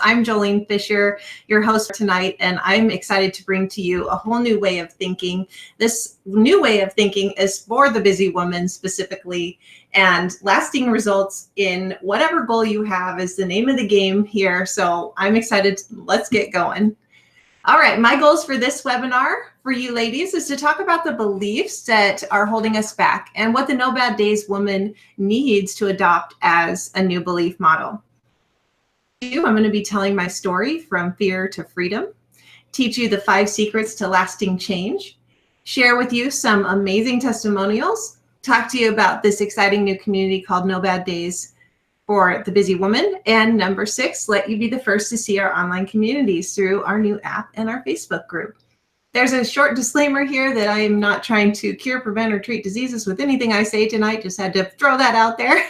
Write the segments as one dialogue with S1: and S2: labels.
S1: I'm Jolene Fisher, your host for tonight, and I'm excited to bring to you a whole new way of thinking. This new way of thinking is for the busy woman specifically, and lasting results in whatever goal you have is the name of the game here. So I'm excited. Let's get going. All right, my goals for this webinar for you ladies is to talk about the beliefs that are holding us back and what the No Bad Days woman needs to adopt as a new belief model. I'm going to be telling my story from fear to freedom, teach you the 5 secrets to lasting change, share with you some amazing testimonials, talk to you about this exciting new community called No Bad Days for the busy woman, and number 6, let you be the first to see our online communities through our new app and our Facebook group. There's a short disclaimer here that I am not trying to cure, prevent, or treat diseases with anything I say tonight. Just had to throw that out there.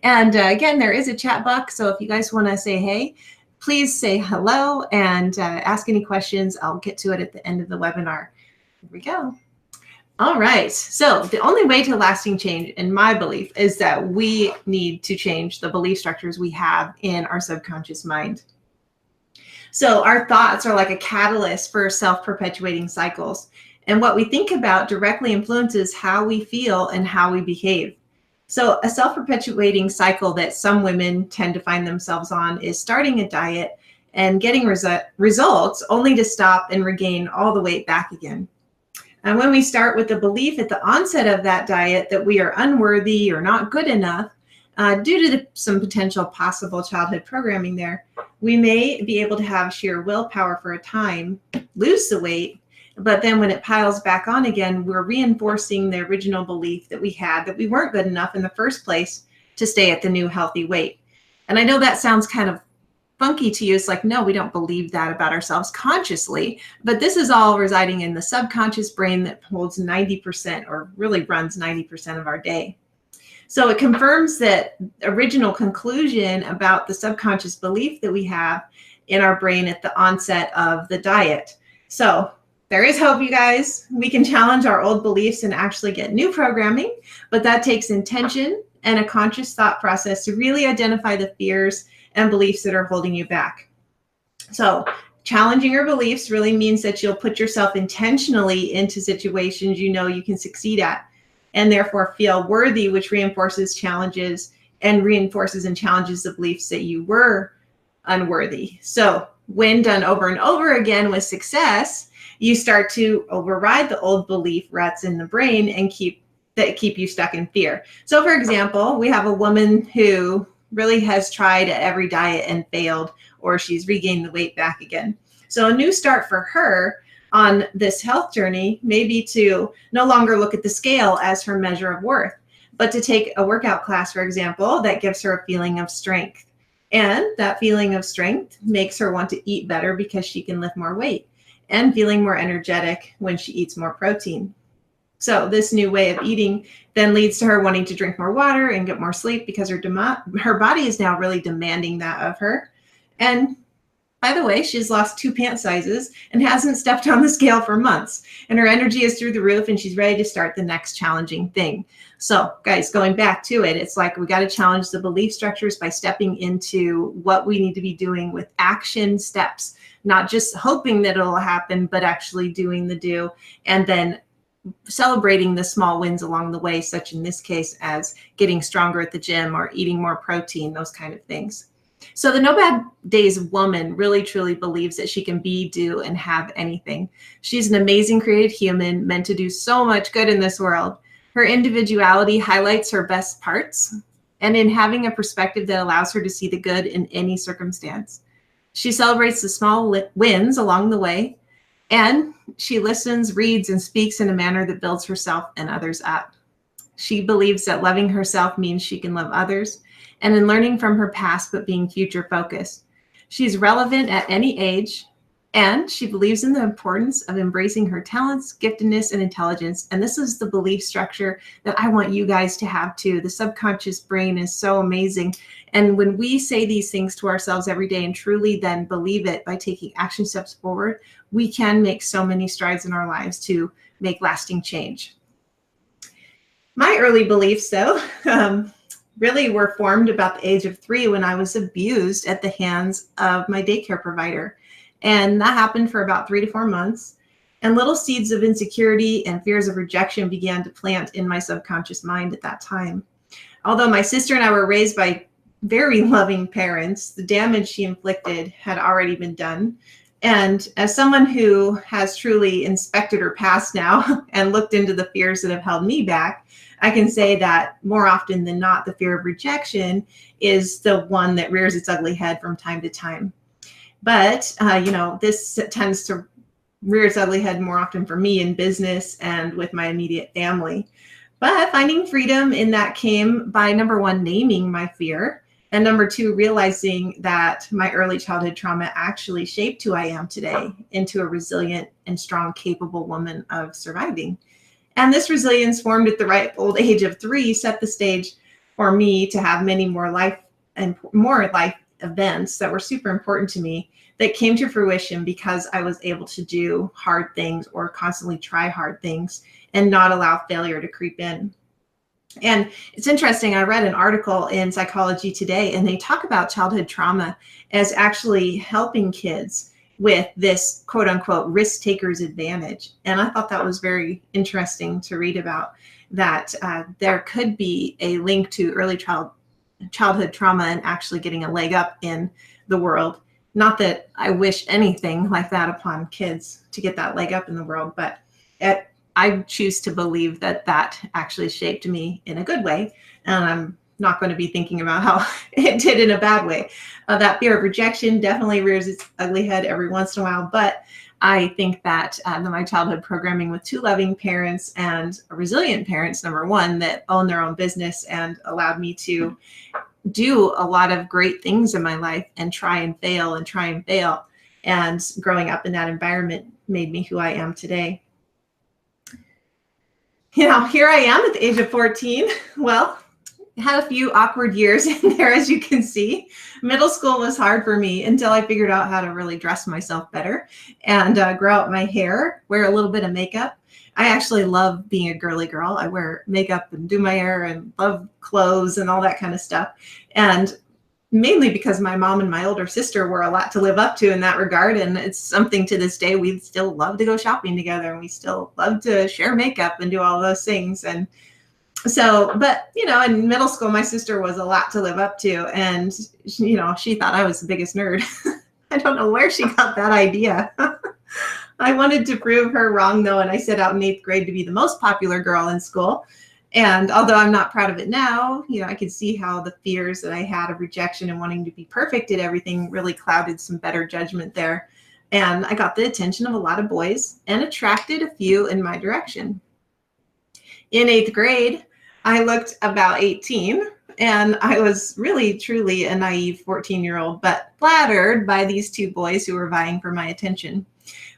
S1: And again, there is a chat box, so if you guys want to say hey, please say hello and ask any questions. I'll get to it at the end of the webinar. Here we go. All right, so the only way to lasting change, in my belief, is that we need to change the belief structures we have in our subconscious mind. So our thoughts are like a catalyst for self-perpetuating cycles. And what we think about directly influences how we feel and how we behave. So a self-perpetuating cycle that some women tend to find themselves on is starting a diet and getting results only to stop and regain all the weight back again. And when we start with the belief at the onset of that diet that we are unworthy or not good enough, due to some potential possible childhood programming there, we may be able to have sheer willpower for a time, lose the weight, but then when it piles back on again, we're reinforcing the original belief that we had that we weren't good enough in the first place to stay at the new healthy weight. And I know that sounds kind of funky to you. It's like, no, we don't believe that about ourselves consciously, but this is all residing in the subconscious brain that holds 90% or really runs 90% of our day. So it confirms that original conclusion about the subconscious belief that we have in our brain at the onset of the diet. So there is hope, you guys. We can challenge our old beliefs and actually get new programming, but that takes intention and a conscious thought process to really identify the fears and beliefs that are holding you back. So challenging your beliefs really means that you'll put yourself intentionally into situations you know you can succeed at and therefore feel worthy, which reinforces challenges and reinforces and challenges the beliefs that you were unworthy. So when done over and over again with success, you start to override the old belief ruts in the brain and keep you stuck in fear. So for example, we have a woman who really has tried every diet and failed, or she's regained the weight back again. So a new start for her on this health journey may be to no longer look at the scale as her measure of worth, but to take a workout class, for example, that gives her a feeling of strength. And that feeling of strength makes her want to eat better because she can lift more weight and feeling more energetic when she eats more protein. So this new way of eating then leads to her wanting to drink more water and get more sleep because her body is now really demanding that of her. And by the way, she's lost 2 pant sizes and hasn't stepped on the scale for months. And her energy is through the roof and she's ready to start the next challenging thing. So guys, going back to it, it's like we got to challenge the belief structures by stepping into what we need to be doing with action steps, not just hoping that it'll happen, but actually doing the do, and then celebrating the small wins along the way, such in this case as getting stronger at the gym or eating more protein, those kind of things. So the No Bad Days woman really truly believes that she can be, do, and have anything. She's an amazing created human meant to do so much good in this world. Her individuality highlights her best parts, and in having a perspective that allows her to see the good in any circumstance. She celebrates the small wins along the way, and she listens, reads, and speaks in a manner that builds herself and others up. She believes that loving herself means she can love others, and in learning from her past but being future focused. She's relevant at any age, and she believes in the importance of embracing her talents, giftedness, and intelligence. And this is the belief structure that I want you guys to have too. The subconscious brain is so amazing. And when we say these things to ourselves every day and truly then believe it by taking action steps forward, we can make so many strides in our lives to make lasting change. My early beliefs, though, really were formed about the age of 3 when I was abused at the hands of my daycare provider. And that happened for about 3 to 4 months. And little seeds of insecurity and fears of rejection began to plant in my subconscious mind at that time. Although my sister and I were raised by very loving parents, the damage she inflicted had already been done. And as someone who has truly inspected her past now and looked into the fears that have held me back, I can say that more often than not, the fear of rejection is the one that rears its ugly head from time to time. But, this tends to rear its ugly head more often for me in business and with my immediate family. But finding freedom in that came by, number one, naming my fear, and number two, realizing that my early childhood trauma actually shaped who I am today into a resilient and strong, capable woman of surviving. And this resilience, formed at the ripe old age of 3, set the stage for me to have many more life events that were super important to me that came to fruition because I was able to do hard things or constantly try hard things and not allow failure to creep in. And it's interesting, I read an article in Psychology Today, and they talk about childhood trauma as actually helping kids with this quote unquote risk taker's advantage. And I thought that was very interesting to read about, that there could be a link to early childhood trauma and actually getting a leg up in the world. Not that I wish anything like that upon kids to get that leg up in the world, but I choose to believe that that actually shaped me in a good way. And I'm not going to be thinking about how it did in a bad way. That fear of rejection definitely rears its ugly head every once in a while. But I think that my childhood programming with 2 loving parents and resilient parents, number one, that own their own business and allowed me to do a lot of great things in my life and try and fail. And growing up in that environment made me who I am today. Here I am at the age of 14. Well, I had a few awkward years in there, as you can see. Middle school was hard for me until I figured out how to really dress myself better and grow out my hair, wear a little bit of makeup. I actually love being a girly girl. I wear makeup and do my hair and love clothes and all that kind of stuff. And mainly because my mom and my older sister were a lot to live up to in that regard. And it's something to this day, we still love to go shopping together, and we still love to share makeup and do all those things. And so, but, in middle school, my sister was a lot to live up to. And, she thought I was the biggest nerd. I don't know where she got that idea. I wanted to prove her wrong, though, and I set out in 8th grade to be the most popular girl in school. And although I'm not proud of it now, I could see how the fears that I had of rejection and wanting to be perfect at everything really clouded some better judgment there. And I got the attention of a lot of boys and attracted a few in my direction. In 8th grade, I looked about 18, and I was really, truly a naive 14-year-old, but flattered by these 2 boys who were vying for my attention.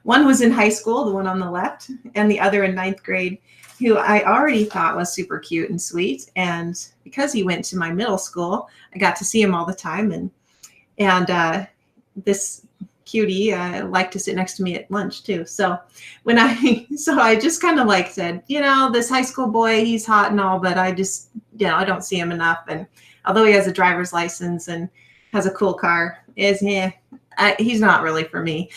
S1: One was in high school, the one on the left, and the other in 9th grade, who I already thought was super cute and sweet. And because he went to my middle school, I got to see him all the time. And this cutie liked to sit next to me at lunch too. So I just kind of said, this high school boy, he's hot and all, but I just, I don't see him enough. And although he has a driver's license and has a cool car, he's not really for me.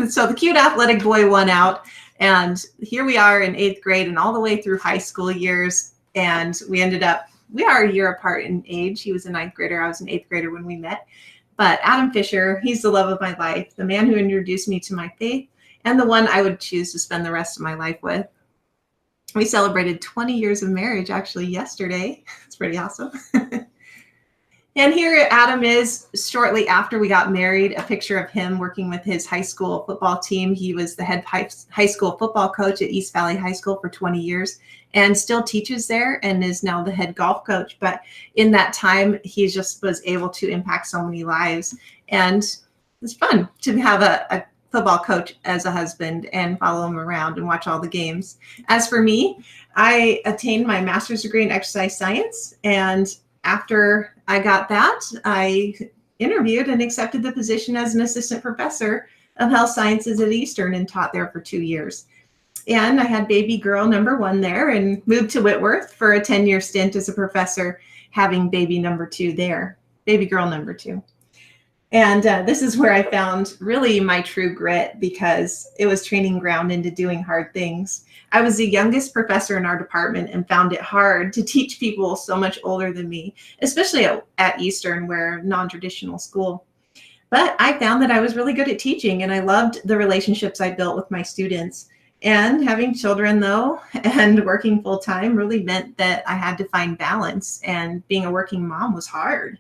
S1: So the cute athletic boy won out. And here we are in 8th grade and all the way through high school years. And we are a year apart in age. He was a 9th grader. I was an 8th grader when we met. But Adam Fisher, he's the love of my life, the man who introduced me to my faith, and the one I would choose to spend the rest of my life with. We celebrated 20 years of marriage actually yesterday. It's pretty awesome. And here Adam is shortly after we got married, a picture of him working with his high school football team. He was the head high school football coach at East Valley High School for 20 years and still teaches there and is now the head golf coach. But in that time, he just was able to impact so many lives. And it's fun to have a football coach as a husband and follow him around and watch all the games. As for me, I attained my master's degree in exercise science, and after I got that, I interviewed and accepted the position as an assistant professor of health sciences at Eastern and taught there for 2 years. And I had baby girl number 1 there and moved to Whitworth for a 10-year stint as a professor. having baby number 2 there, baby girl number 2. And this is where I found really my true grit, because it was training ground into doing hard things. I was the youngest professor in our department and found it hard to teach people so much older than me, especially at Eastern, where non-traditional school. But I found that I was really good at teaching, and I loved the relationships I built with my students. And having children, though, and working full time really meant that I had to find balance, and being a working mom was hard.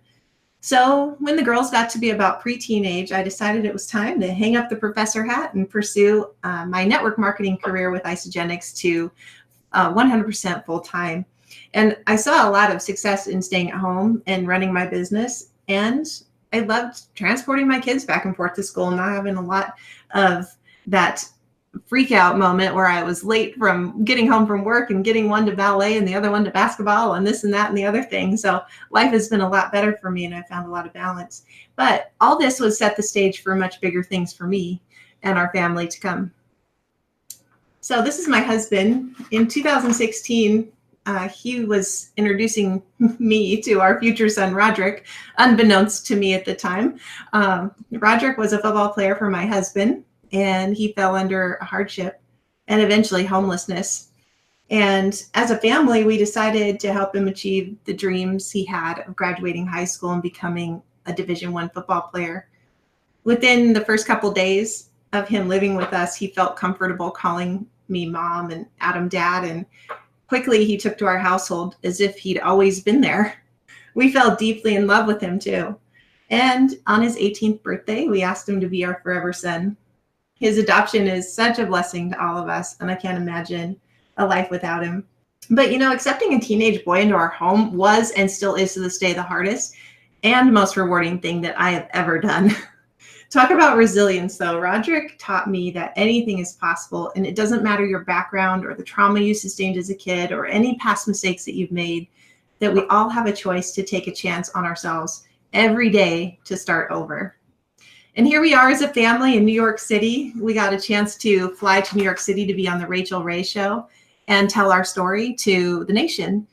S1: So when the girls got to be about pre-teenage, I decided it was time to hang up the professor hat and pursue my network marketing career with Isagenix to 100% full time. And I saw a lot of success in staying at home and running my business. And I loved transporting my kids back and forth to school, not having a lot of that freak out moment where I was late from getting home from work and getting one to ballet and the other one to basketball and this and that and the other thing. So life has been a lot better for me, and I found a lot of balance. But all this would set the stage for much bigger things for me and our family to come. So this is my husband. In 2016, he was introducing me to our future son, Roderick, unbeknownst to me at the time. Roderick was a football player for my husband, and he fell under a hardship and eventually homelessness. And as a family, we decided to help him achieve the dreams he had of graduating high school and becoming a Division I football player. Within the first couple days of him living with us, he felt comfortable calling me mom and Adam dad, and quickly he took to our household as if he'd always been there. We fell deeply in love with him too. And on his 18th birthday, we asked him to be our forever son. His adoption is such a blessing to all of us, and I can't imagine a life without him. But, accepting a teenage boy into our home was and still is to this day the hardest and most rewarding thing that I have ever done. Talk about resilience, though. Roderick taught me that anything is possible, and it doesn't matter your background or the trauma you sustained as a kid or any past mistakes that you've made, that we all have a choice to take a chance on ourselves every day to start over. And here we are as a family in New York City. We got a chance to fly to New York City to be on the Rachel Ray Show and tell our story to the nation.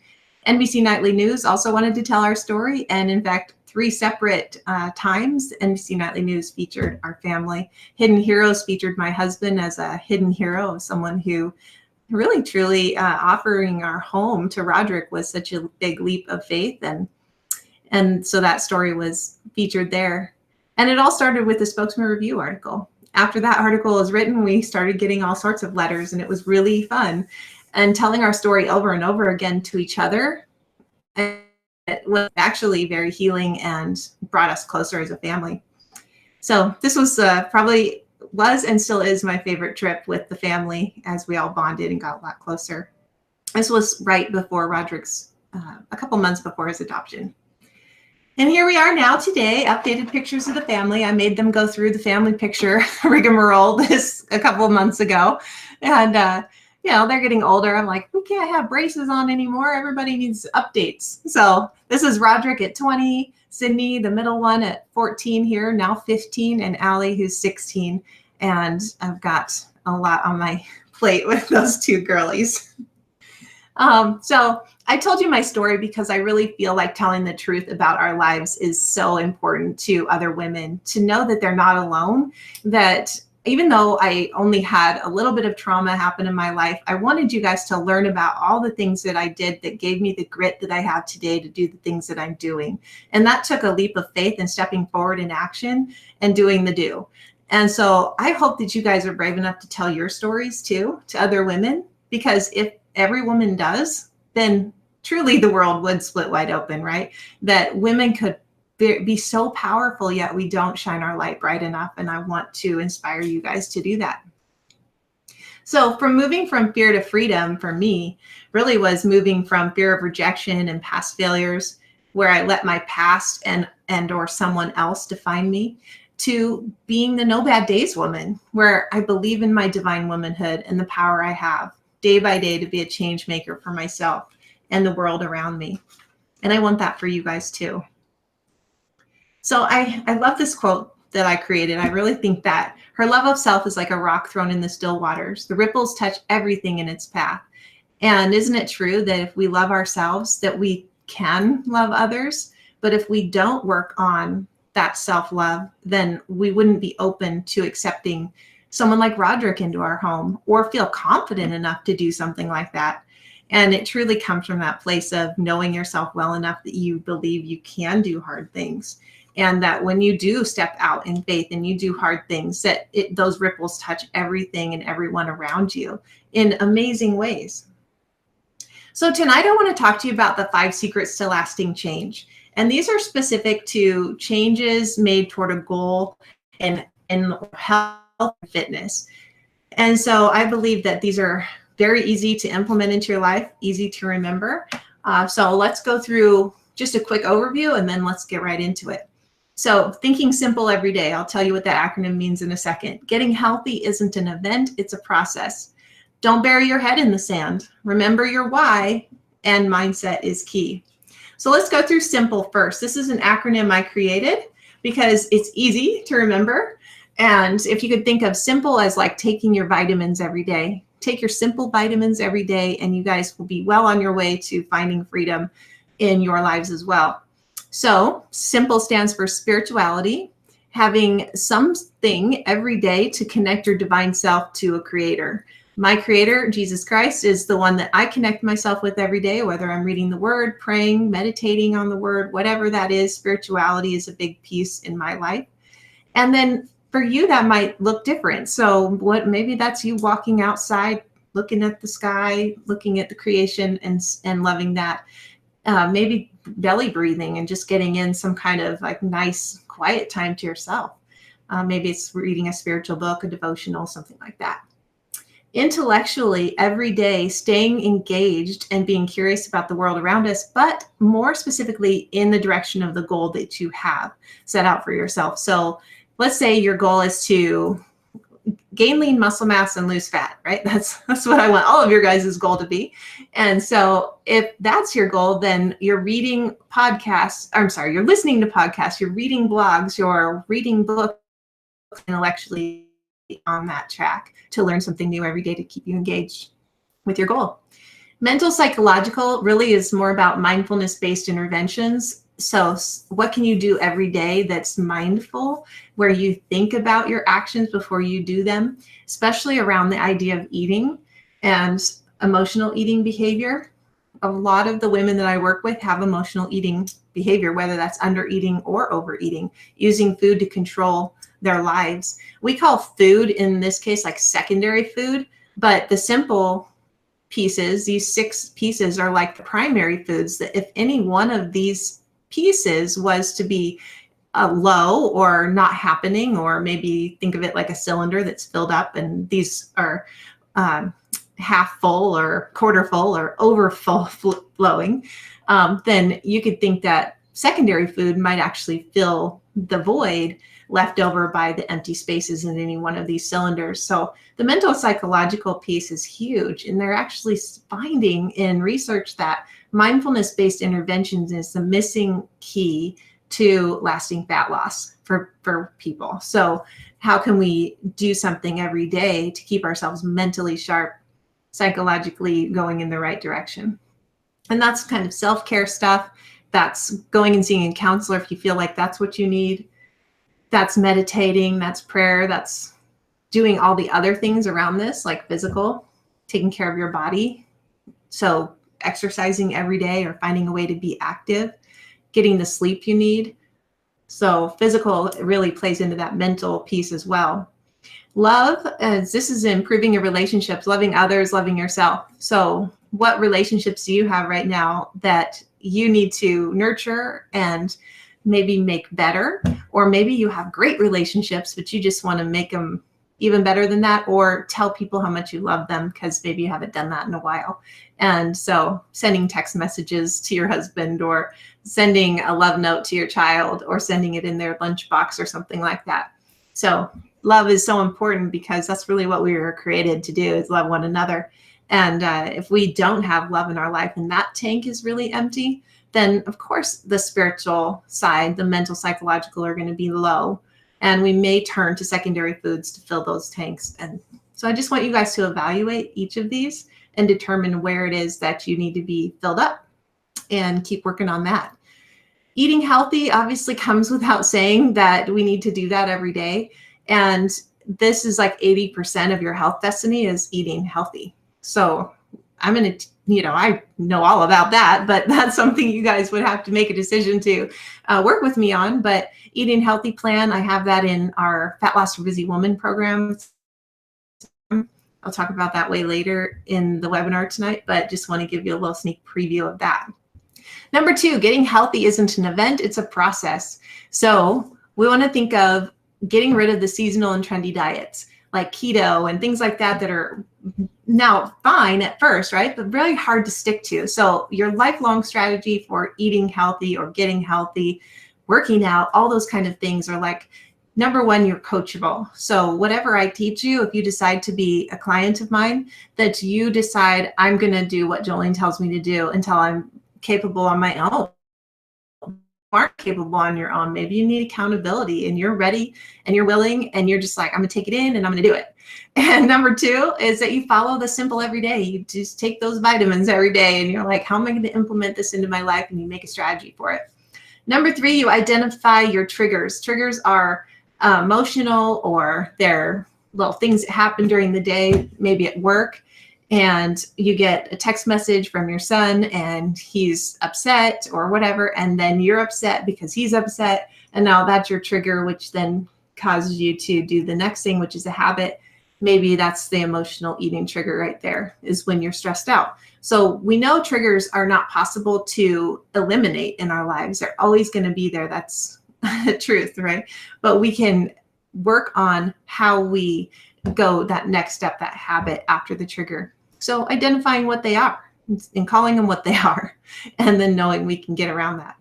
S1: NBC Nightly News also wanted to tell our story. And in fact, 3 separate times, NBC Nightly News featured our family. Hidden Heroes featured my husband as a hidden hero, someone who really, truly offering our home to Roderick was such a big leap of faith. And so that story was featured there. And it all started with the Spokesman Review article. After that article was written, we started getting all sorts of letters, and it was really fun. And telling our story over and over again to each other, it was actually very healing and brought us closer as a family. So this was probably was and still is my favorite trip with the family, as we all bonded and got a lot closer. This was right before Roderick's, a couple months before his adoption. And here we are now today, updated pictures of the family. I made them go through the family picture rigmarole a couple of months ago. And, they're getting older. I'm like, we can't have braces on anymore. Everybody needs updates. So this is Roderick at 20, Sydney, the middle one at 14 here, now 15, and Allie, who's 16. And I've got a lot on my plate with those 2 girlies. So I told you my story because I really feel like telling the truth about our lives is so important to other women, to know that they're not alone, that even though I only had a little bit of trauma happen in my life, I wanted you guys to learn about all the things that I did that gave me the grit that I have today to do the things that I'm doing. And that took a leap of faith and stepping forward in action and doing the do. And so I hope that you guys are brave enough to tell your stories too, to other women, because if every woman does, then truly the world would split wide open, right? That women could be so powerful, yet we don't shine our light bright enough. And I want to inspire you guys to do that. So from moving from fear to freedom for me really was moving from fear of rejection and past failures, where I let my past and or someone else define me, to being the no bad days woman, where I believe in my divine womanhood and the power I have day by day to be a change maker for myself and the world around me. And I want that for you guys too. So I love this quote that I created. I really think that her love of self is like a rock thrown in the still waters. The ripples touch everything in its path. And isn't it true that if we love ourselves, that we can love others. But if we don't work on that self-love, then we wouldn't be open to accepting someone like Roderick into our home or feel confident enough to do something like that. And it truly comes from that place of knowing yourself well enough that you believe you can do hard things. And that when you do step out in faith and you do hard things, that those ripples touch everything and everyone around you in amazing ways. So tonight I want to talk to you about the 5 secrets to lasting change. And these are specific to changes made toward a goal in health and fitness. And so I believe that these are very easy to implement into your life, easy to remember. So let's go through just a quick overview and then let's get right into it. So thinking simple every day, I'll tell you what that acronym means in a second. Getting healthy isn't an event, it's a process. Don't bury your head in the sand. Remember your why, and mindset is key. So let's go through simple first. This is an acronym I created because it's easy to remember. And if you could think of simple as like taking your vitamins every day, take your simple vitamins every day, and you guys will be well on your way to finding freedom in your lives as well. So simple stands for spirituality, having something every day to connect your divine self to a creator. My creator, Jesus Christ, is the one that I connect myself with every day, whether I'm reading the word, praying, meditating on the word, whatever that is. Spirituality is a big piece in my life. And then for you, that might look different. So maybe that's you walking outside, looking at the sky, looking at the creation and loving that. Maybe belly breathing and just getting in some kind of like nice quiet time to yourself. Maybe it's reading a spiritual book, a devotional, something like that. Intellectually, every day, staying engaged and being curious about the world around us, but more specifically in the direction of the goal that you have set out for yourself. So let's say your goal is to gain lean muscle mass and lose fat, right? That's what I want all of your guys' goal to be. And so if that's your goal, then you're reading podcasts, you're listening to podcasts, you're reading blogs, you're reading books intellectually on that track to learn something new every day to keep you engaged with your goal. Mental psychological really is more about mindfulness-based interventions. So what can you do every day that's mindful, where you think about your actions before you do them, especially around the idea of eating and emotional eating behavior. A lot of the women that I work with have emotional eating behavior, whether that's under eating or overeating, using food to control their lives. We call food in this case like secondary food, but the simple pieces, these 6 pieces, are like the primary foods that if any one of these pieces was to be low or not happening, or maybe think of it like a cylinder that's filled up and these are half full or quarter full or overflowing, then you could think that secondary food might actually fill the void left over by the empty spaces in any one of these cylinders. So the mental psychological piece is huge, and they're actually finding in research that mindfulness-based interventions is the missing key to lasting fat loss for people. So how can we do something every day to keep ourselves mentally sharp, psychologically going in the right direction? And that's kind of self-care stuff. That's going and seeing a counselor if you feel like that's what you need. That's meditating, that's prayer, that's doing all the other things around this, like physical, taking care of your body. So exercising every day or finding a way to be active, getting the sleep you need. So physical really plays into that mental piece as well. Love, this is improving your relationships, loving others, loving yourself. So what relationships do you have right now that you need to nurture and maybe make better? Or maybe you have great relationships, but you just want to make them even better than that, or tell people how much you love them because maybe you haven't done that in a while. And so sending text messages to your husband, or sending a love note to your child, or sending it in their lunchbox or something like that. So love is so important because that's really what we were created to do, is love one another. And if we don't have love in our life and that tank is really empty, then of course the spiritual side, the mental, psychological are going to be low. And we may turn to secondary foods to fill those tanks. And so I just want you guys to evaluate each of these and determine where it is that you need to be filled up. and keep working on that. Eating healthy obviously comes without saying that we need to do that every day. And this is like 80% of your health destiny is eating healthy. So I'm going to, I know all about that, but that's something you guys would have to make a decision to work with me on. But eating healthy plan, I have that in our Fat Loss for Busy Woman program. I'll talk about that way later in the webinar tonight, but just want to give you a little sneak preview of that. Number 2, getting healthy isn't an event, it's a process. So we want to think of getting rid of the seasonal and trendy diets like keto and things like that are now fine at first, right? But really hard to stick to. So your lifelong strategy for eating healthy or getting healthy, working out, all those kind of things are like, number 1, you're coachable. So whatever I teach you, if you decide to be a client of mine, that you decide I'm going to do what Jolene tells me to do until I'm capable on my own. Aren't capable on your own. Maybe you need accountability and you're ready and you're willing and you're just like, I'm gonna take it in and I'm gonna do it. And number 2 is that you follow the simple every day. You just take those vitamins every day and you're like, how am I gonna implement this into my life? And you make a strategy for it. Number 3, you identify your triggers. Triggers are emotional, or they're little things that happen during the day, maybe at work, and you get a text message from your son and he's upset or whatever, and then you're upset because he's upset, and now that's your trigger, which then causes you to do the next thing, which is a habit. Maybe that's the emotional eating trigger right there, is when you're stressed out. So we know triggers are not possible to eliminate in our lives. They're always going to be there. That's the truth, right? But we can work on how we go that next step, that habit after the trigger. So identifying what they are and calling them what they are, and then knowing we can get around that.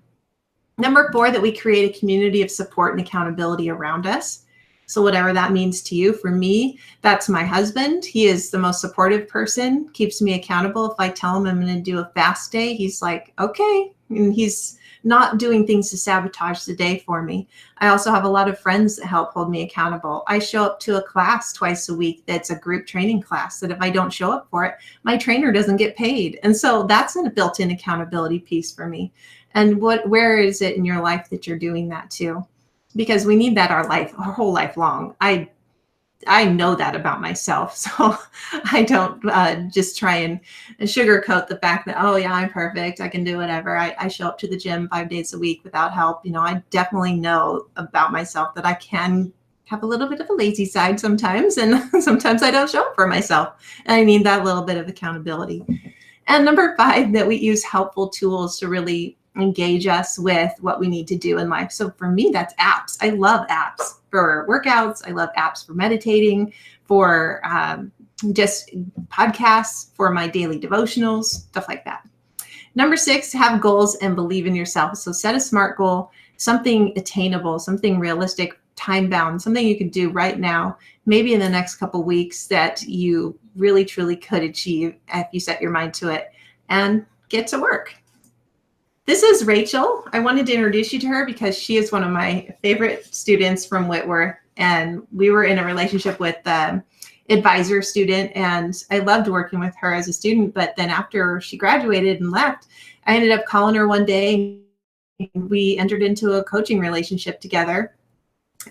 S1: Number 4, that we create a community of support and accountability around us. So whatever that means to you. For me, that's my husband. He is the most supportive person, keeps me accountable. If I tell him I'm going to do a fast day, he's like, okay. And he's not doing things to sabotage the day for me. I also have a lot of friends that help hold me accountable. I show up to a class twice a week that's a group training class that if I don't show up for it, my trainer doesn't get paid. And so that's a built-in accountability piece for me. And where is it in your life that you're doing that too? Because we need that our whole life long. I know that about myself. So I don't just try and sugarcoat the fact that, oh yeah, I'm perfect, I can do whatever. I show up to the gym 5 days a week without help. I definitely know about myself that I can have a little bit of a lazy side sometimes, and sometimes I don't show up for myself. And I need that little bit of accountability. And number 5, that we use helpful tools to really engage us with what we need to do in life. So for me, that's apps. I love apps for workouts. I love apps for meditating, for just podcasts, for my daily devotionals, stuff like that. Number 6, have goals and believe in yourself. So set a SMART goal, something attainable, something realistic, time bound, something you could do right now, maybe in the next couple of weeks, that you really truly could achieve if you set your mind to it, and get to work. This is Rachel. I wanted to introduce you to her because she is one of my favorite students from Whitworth, and we were in a relationship with the advisor student, and I loved working with her as a student. But then after she graduated and left, I ended up calling her one day, and we entered into a coaching relationship together.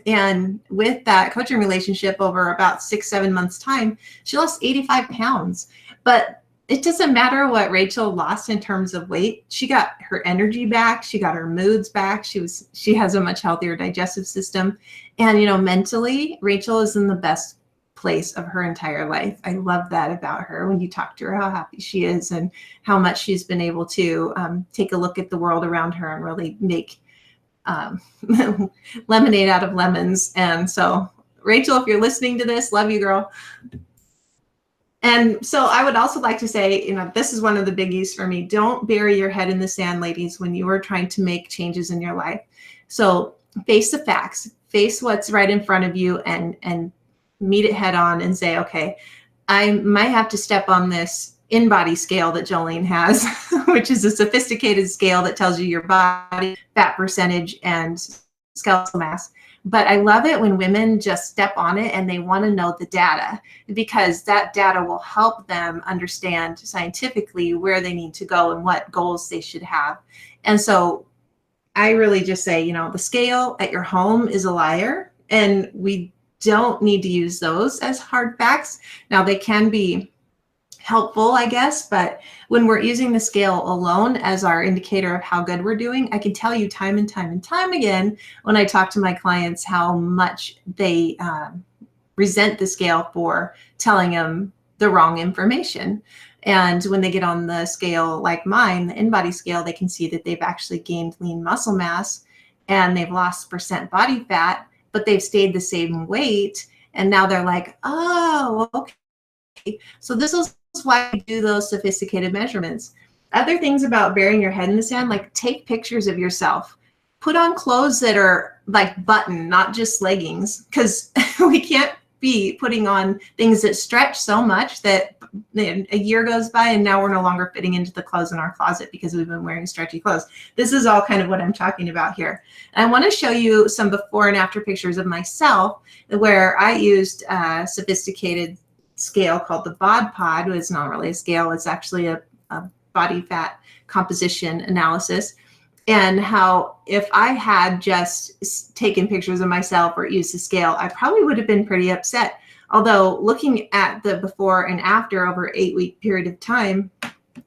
S1: And with that coaching relationship, over about 6-7 months time, she lost 85 pounds. But it doesn't matter what Rachel lost in terms of weight. She got her energy back. She got her moods back. She has a much healthier digestive system. And, mentally, Rachel is in the best place of her entire life. I love that about her. When you talk to her, how happy she is and how much she's been able to take a look at the world around her and really make lemonade out of lemons. And so, Rachel, if you're listening to this, love you, girl. And so I would also like to say, this is one of the biggies for me. Don't bury your head in the sand, ladies, when you are trying to make changes in your life. So face the facts, face what's right in front of you, and meet it head on and say, okay, I might have to step on this InBody scale that Jolene has, which is a sophisticated scale that tells you your body fat percentage and skeletal mass. But I love it when women just step on it and they want to know the data, because that data will help them understand scientifically where they need to go and what goals they should have. And so I really just say, the scale at your home is a liar, and we don't need to use those as hard facts. Now, they can be helpful, I guess, but when we're using the scale alone as our indicator of how good we're doing, I can tell you time and time and time again when I talk to my clients how much they resent the scale for telling them the wrong information. And when they get on the scale like mine, the InBody scale, they can see that they've actually gained lean muscle mass and they've lost percent body fat, but they've stayed the same weight. And now they're like, oh, okay. So this is why I do those sophisticated measurements. Other things about burying your head in the sand, like take pictures of yourself. Put on clothes that are like button, not just leggings, because we can't be putting on things that stretch so much that a year goes by and now we're no longer fitting into the clothes in our closet because we've been wearing stretchy clothes. This is all kind of what I'm talking about here. And I want to show you some before and after pictures of myself where I used a sophisticated scale called the BOD Pod. It's not really a scale, it's actually a body fat composition analysis. And how if I had just taken pictures of myself or used the scale, I probably would have been pretty upset. Although looking at the before and after over an 8-week period of time,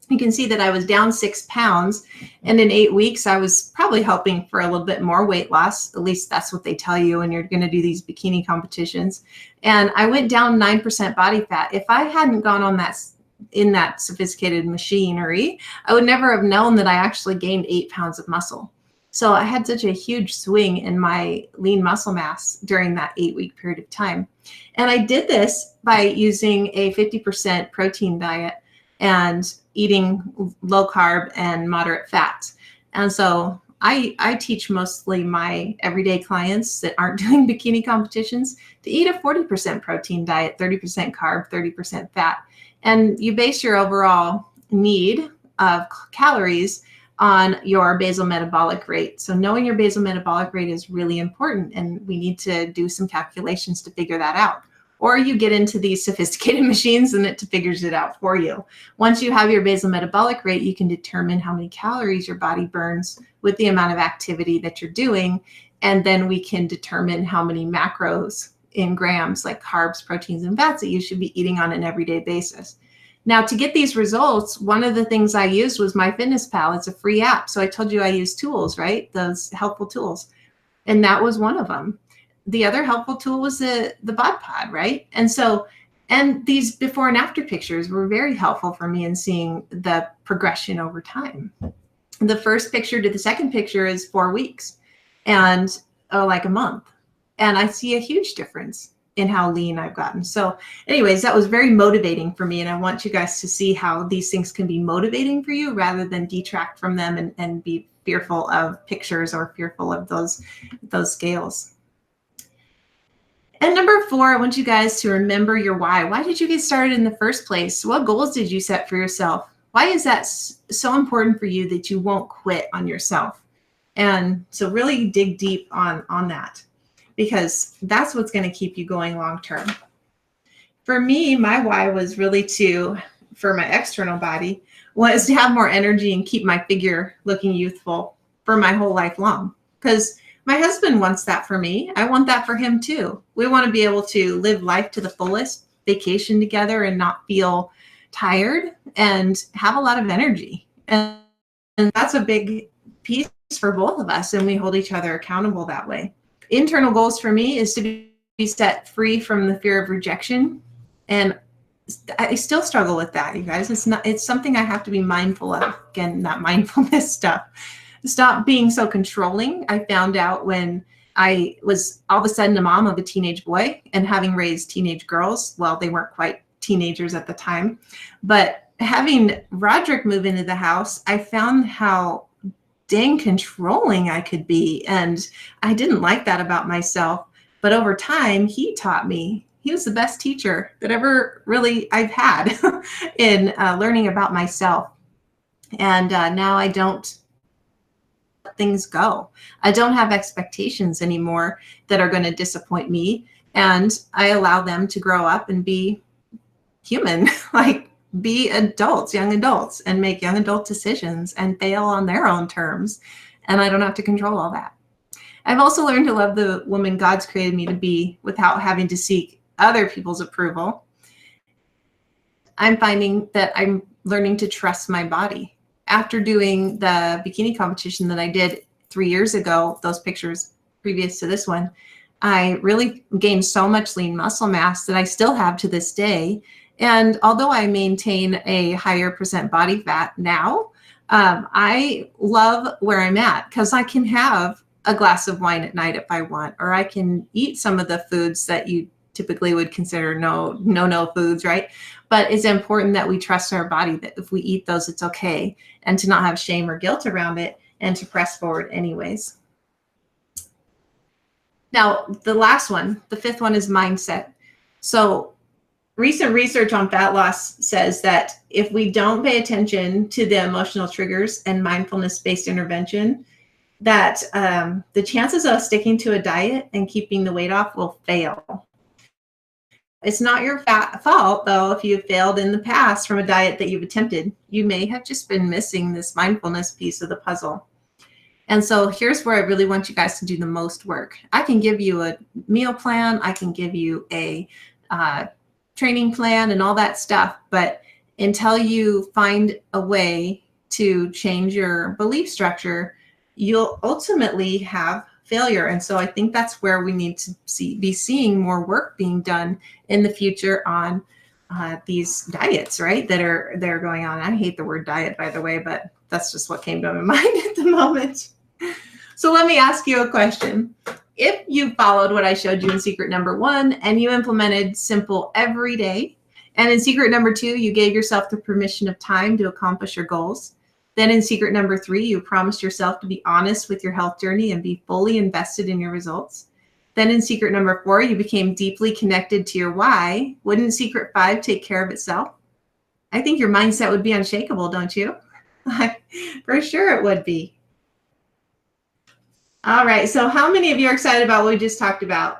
S1: you can see that I was down 6 pounds. And in 8 weeks, I was probably hoping for a little bit more weight loss. At least that's what they tell you when you're going to do these bikini competitions. And I went down 9% body fat. If I hadn't gone on that sophisticated machinery, I would never have known that I actually gained 8 pounds of muscle. So I had such a huge swing in my lean muscle mass during that 8-week period of time. And I did this by using a 50% protein diet and eating low carb and moderate fat. And so I teach mostly my everyday clients that aren't doing bikini competitions to eat a 40% protein diet, 30% carb, 30% fat. And you base your overall need of calories on your basal metabolic rate. So knowing your basal metabolic rate is really important, and we need to do some calculations to figure that out. Or you get into these sophisticated machines and it figures it out for you. Once you have your basal metabolic rate, you can determine how many calories your body burns with the amount of activity that you're doing. And then we can determine how many macros in grams, like carbs, proteins, and fats, that you should be eating on an everyday basis. Now, to get these results, one of the things I used was MyFitnessPal. It's a free app. So I told you I use tools, right? Those helpful tools. And that was one of them. The other helpful tool was the BOD Pod, right? And these before and after pictures were very helpful for me in seeing the progression over time. The first picture to the second picture is 4 weeks and like a month. And I see a huge difference in how lean I've gotten. So anyways, that was very motivating for me. And I want you guys to see how these things can be motivating for you rather than detract from them and be fearful of pictures or fearful of those scales. And number 4, I want you guys to remember your why. Why did you get started in the first place? What goals did you set for yourself? Why is that so important for you that you won't quit on yourself? And so really dig deep on that, because that's what's going to keep you going long term. For me, my why was really for my external body, was to have more energy and keep my figure looking youthful for my whole life long. Because my husband wants that for me. I want that for him too. We want to be able to live life to the fullest, vacation together and not feel tired and have a lot of energy. And that's a big piece for both of us. And we hold each other accountable that way. Internal goals for me is to be set free from the fear of rejection. And I still struggle with that, you guys. It's something I have to be mindful of. Again, that mindfulness stuff. Stop being so controlling. I found out when I was all of a sudden a mom of a teenage boy and having raised teenage girls. Well, they weren't quite teenagers at the time, but having Roderick move into the house, I found how dang controlling I could be. And I didn't like that about myself. But over time, he taught me. He was the best teacher that ever really I've had in learning about myself. And now I don't let things go. I don't have expectations anymore that are going to disappoint me. And I allow them to grow up and be human, like be adults, young adults, and make young adult decisions and fail on their own terms. And I don't have to control all that. I've also learned to love the woman God's created me to be without having to seek other people's approval. I'm finding that I'm learning to trust my body. After doing the bikini competition that I did 3 years ago, those pictures previous to this one, I really gained so much lean muscle mass that I still have to this day. And although I maintain a higher percent body fat now, I love where I'm at because I can have a glass of wine at night if I want, or I can eat some of the foods that you typically would consider no foods, right? But it's important that we trust our body, that if we eat those, it's okay, and to not have shame or guilt around it and to press forward anyways. Now, the last one, the fifth one, is mindset. So recent research on fat loss says that if we don't pay attention to the emotional triggers and mindfulness-based intervention, that the chances of sticking to a diet and keeping the weight off will fail. It's not your fault, though, if you've failed in the past from a diet that you've attempted. You may have just been missing this mindfulness piece of the puzzle. And so here's where I really want you guys to do the most work. I can give you a meal plan. I can give you a training plan and all that stuff. But until you find a way to change your belief structure, you'll ultimately have failure. And so I think that's where we need to be seeing more work being done in the future on these diets, right? That are going on. I hate the word diet, by the way, but that's just what came to my mind at the moment. So let me ask you a question. If you followed what I showed you in secret number 1 and you implemented simple every day, and in secret number 2, you gave yourself the permission of time to accomplish your goals. Then in secret number 3, you promised yourself to be honest with your health journey and be fully invested in your results. Then in secret number 4, you became deeply connected to your why. Wouldn't secret 5 take care of itself? I think your mindset would be unshakable, don't you? For sure it would be. All right, so how many of you are excited about what we just talked about?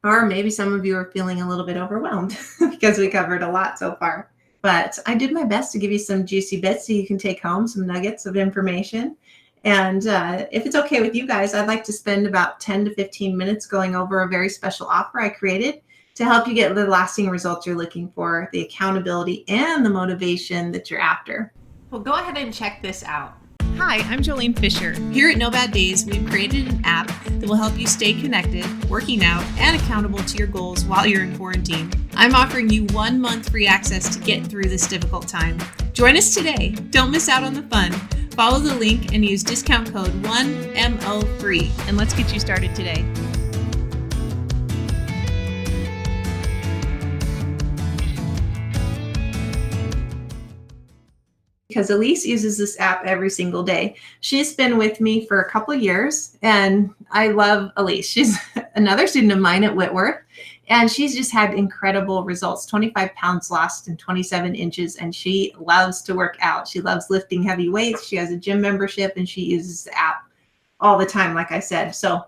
S1: Or maybe some of you are feeling a little bit overwhelmed because we covered a lot so far. But I did my best to give you some juicy bits so you can take home some nuggets of information. And if it's okay with you guys, I'd like to spend about 10 to 15 minutes going over a very special offer I created to help you get the lasting results you're looking for, the accountability and the motivation that you're after. Well, go ahead and check this out. Hi, I'm Jolene Fisher. Here at No Bad Days, we've created an app that will help you stay connected, working out, and accountable to your goals while you're in quarantine. I'm offering you 1 month free access to get through this difficult time. Join us today. Don't miss out on the fun. Follow the link and use discount code 1MO3, and let's get you started today. Because Elise uses this app every single day. She's been with me for a couple of years, and I love Elise. She's another student of mine at Whitworth, and she's just had incredible results, 25 pounds lost and 27 inches, and she loves to work out. She loves lifting heavy weights. She has a gym membership, and she uses the app all the time, like I said. So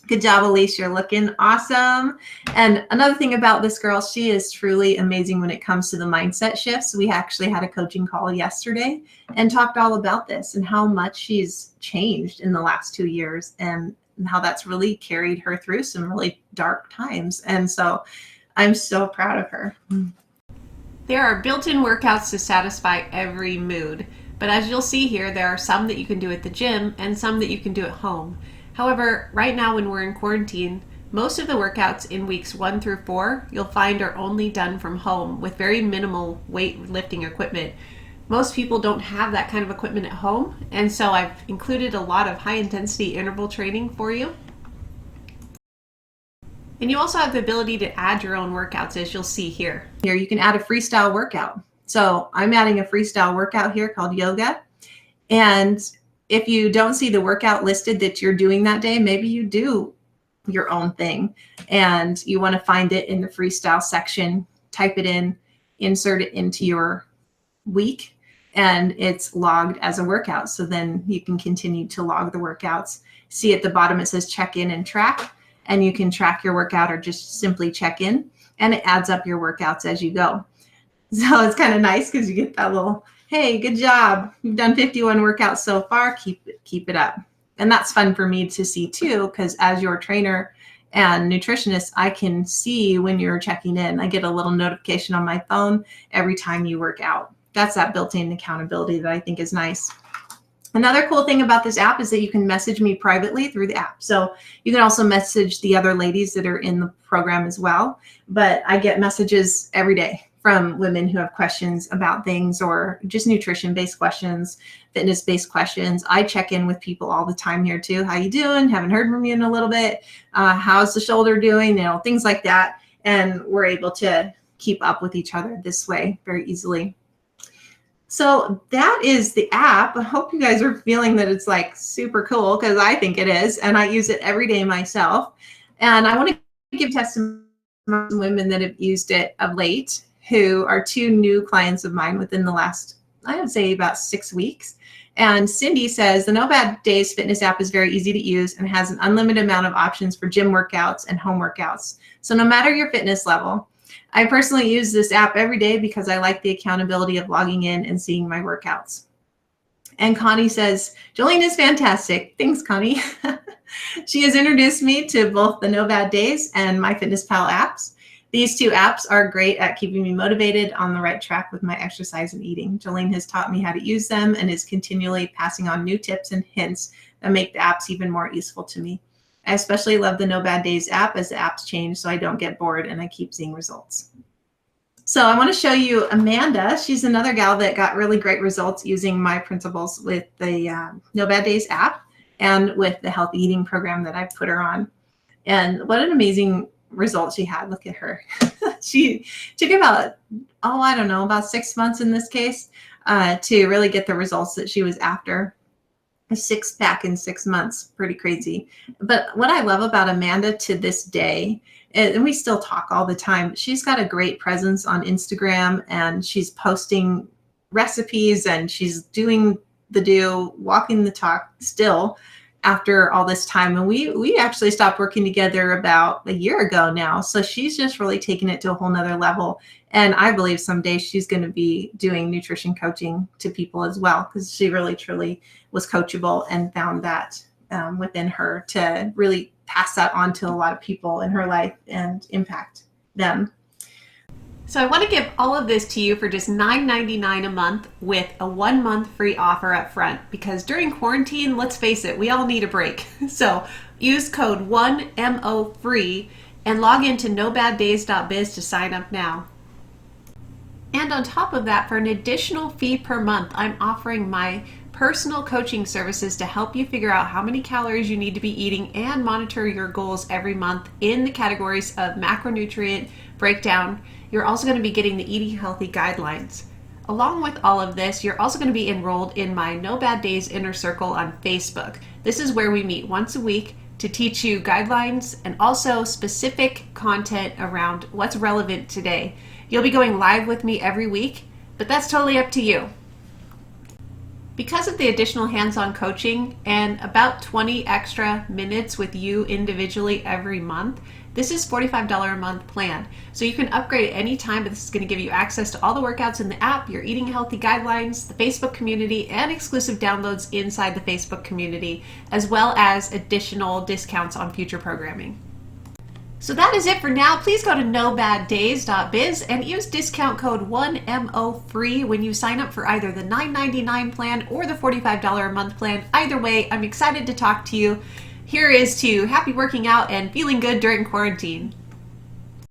S1: good job, Elise. You're looking awesome. And another thing about this girl, she is truly amazing when it comes to the mindset shifts. We actually had a coaching call yesterday and talked all about this and how much she's changed in the last 2 years and how that's really carried her through some really dark times. And so I'm so proud of her. There are built-in workouts to satisfy every mood. But as you'll see here, there are some that you can do at the gym and some that you can do at home. However, right now when we're in quarantine, most of the workouts in weeks 1 through 4 you'll find are only done from home with very minimal weightlifting equipment. Most people don't have that kind of equipment at home, and so I've included a lot of high-intensity interval training for you. And you also have the ability to add your own workouts, as you'll see here. Here you can add a freestyle workout. So I'm adding a freestyle workout here called yoga, and if you don't see the workout listed that you're doing that day, maybe you do your own thing and you want to find it in the freestyle section, type it in, insert it into your week, and it's logged as a workout. So then you can continue to log the workouts. See at the bottom, it says check in and track, and you can track your workout or just simply check in, and it adds up your workouts as you go. So it's kind of nice because you get that little, hey, good job. You've done 51 workouts so far. Keep it up. And that's fun for me to see too, because as your trainer and nutritionist, I can see when you're checking in. I get a little notification on my phone every time you work out. That's that built-in accountability that I think is nice. Another cool thing about this app is that you can message me privately through the app. So you can also message the other ladies that are in the program as well. But I get messages every day from women who have questions about things, or just nutrition-based questions, fitness-based questions. I check in with people all the time here too. How you doing? Haven't heard from you in a little bit. How's the shoulder doing? Things like that. And we're able to keep up with each other this way very easily. So that is the app. I hope you guys are feeling that it's like super cool, because I think it is, and I use it every day myself. And I want to give testimony to women that have used it of late, who are 2 new clients of mine within the last, I would say, about 6 weeks. And Cindy says the No Bad Days fitness app is very easy to use and has an unlimited amount of options for gym workouts and home workouts. So no matter your fitness level, I personally use this app every day because I like the accountability of logging in and seeing my workouts. And Connie says, Jolene is fantastic. Thanks, Connie. She has introduced me to both the No Bad Days and MyFitnessPal apps. These 2 apps are great at keeping me motivated on the right track with my exercise and eating. Jolene has taught me how to use them and is continually passing on new tips and hints that make the apps even more useful to me. I especially love the No Bad Days app as the apps change so I don't get bored and I keep seeing results. So I want to show you Amanda. She's another gal that got really great results using my principles with the No Bad Days app and with the healthy eating program that I've put her on. And what an amazing result she had. Look at her. She took about, about 6 months in this case to really get the results that she was after. A 6-pack in 6 months, pretty crazy. But what I love about Amanda to this day, and we still talk all the time, she's got a great presence on Instagram, and she's posting recipes, and she's doing walking the talk still after all this time. And we actually stopped working together about a year ago now. So she's just really taken it to a whole nother level. And I believe someday she's going to be doing nutrition coaching to people as well, because she really, truly was coachable and found that within her to really pass that on to a lot of people in her life and impact them. So I want to give all of this to you for just $9.99 a month with a 1-month free offer up front, because during quarantine, let's face it, we all need a break. So use code 1MOFREE and log into nobaddays.biz to sign up now. And on top of that, for an additional fee per month, I'm offering my personal coaching services to help you figure out how many calories you need to be eating and monitor your goals every month in the categories of macronutrient breakdown. You're also going to be getting the Eating Healthy guidelines. Along with all of this, you're also going to be enrolled in my No Bad Days Inner Circle on Facebook. This is where we meet once a week to teach you guidelines and also specific content around what's relevant today. You'll be going live with me every week, but that's totally up to you. Because of the additional hands-on coaching and about 20 extra minutes with you individually every month, this is $45 a month plan. So you can upgrade at any time, but this is going to give you access to all the workouts in the app, your Eating Healthy guidelines, the Facebook community, and exclusive downloads inside the Facebook community, as well as additional discounts on future programming. So that is it for now. Please go to nobaddays.biz and use discount code 1MOFREE when you sign up for either the $9.99 plan or the $45 a month plan. Either way, I'm excited to talk to you. Here is to happy working out and feeling good during quarantine.